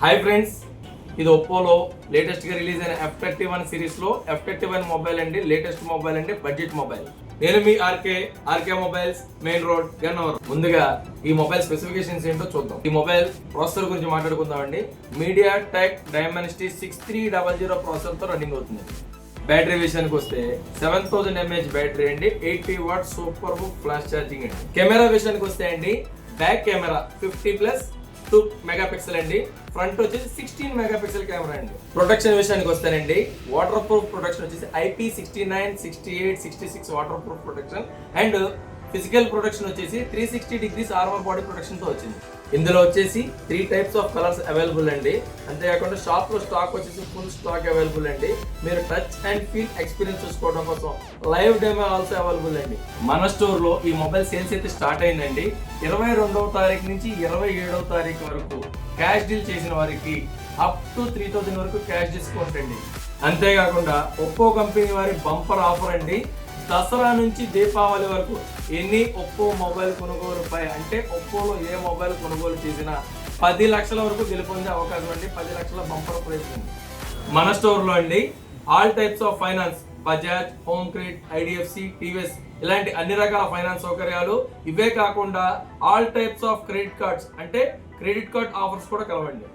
Hi friends, ఇది ఒప్పోలో latest గా release అయిన F31 సిరీస్ లో F31 మొబైల్ అండి. లేటెస్ట్ మొబైల్ అండి, బడ్జెట్ మొబైల్. నేను మీ RK mobiles, main road, Gannavaram. ముందుగా ఈ మొబైల్ స్పెసిఫికేషన్స్ ఏంటో చూద్దాం. ఈ మొబైల్ ప్రాసెసర్ గురించి మాట్లాడుకుందామండి. MediaTek Dimensity 6300 ప్రాసెసర్ తో రన్నింగ్ అవుతుంది. బ్యాటరీ విషయానికి వస్తే 7000 mAh బ్యాటరీ అండి, 80 what super book flash charging అండి. కెమెరా విషయానికి వస్తే అండి, బ్యాక్ కెమెరా 50+2 మెగాపిక్సెల్ అండి, ఫ్రంట్ వచ్చేసి 16 మెగాపిక్సెల్ కెమెరా అండి. ప్రొటెక్షన్ విషయానికి వస్తానండి, వాటర్ ప్రూఫ్ ప్రొటెక్షన్ వచ్చేసి IP69, 68, 66 water proof protection and physical protection వచ్చేసి 360 డిగ్రీస్ ఆర్మర్ బాడీ ప్రొటెక్షన్ తో వచ్చింది. ఇందులో వచ్చేసి 3 టైప్స్ ఆఫ్ కలర్స్ అవైలబుల్ అండి. అంతేకాకుండా షాప్ లో స్టాక్ వచ్చేసి ఫుల్ స్టాక్ అవైలబుల్ అండి. మీరు టచ్ అండ్ ఫీల్ ఎక్స్పీరియన్స్ చూసుకోవడం కోసం లైవ్ డెమో ఆల్సో అవైలబుల్ అండి. మన స్టోర్ లో ఈ మొబైల్ సేల్స్ అయితే స్టార్ట్ అయిందండి. 22వ తారీఖు నుంచి 27వ తారీఖు వరకు క్యాష్ డీల్ చేసిన వారికి అప్ టు 3000 వరకు క్యాష్ డిస్కౌంట్ అండి. అంతేకాకుండా ఒప్పో కంపెనీ వారి బంపర్ ఆఫర్ అండి. దసరా నుంచి దీపావళి వరకు ఎన్ని ఒప్పో మొబైల్ కొనుగోలుపై అంటే ఒప్పోలో ఏ మొబైల్ కొనుగోలు చేసినా 10 లక్షల వరకు గెలుపొందే అవకాశం అండి. 10 లక్షల బంపర్ ప్రైజ్ ఉంది మన స్టోర్ లో అండి. All types of finance, Bajaj, Home Credit, IDFC, TVS ఇలాంటి అన్ని రకాల ఫైనాన్స్ సౌకర్యాలు. ఇవే కాకుండా all types of credit cards అంటే క్రెడిట్ కార్డ్ ఆఫర్స్ కూడా కలవండి.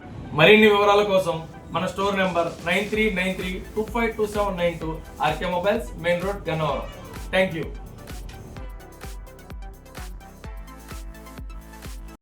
మరిన్ని వివరాల కోసం మన store number 9393252792, RK mobiles, main road, Gannavaram. Thank you.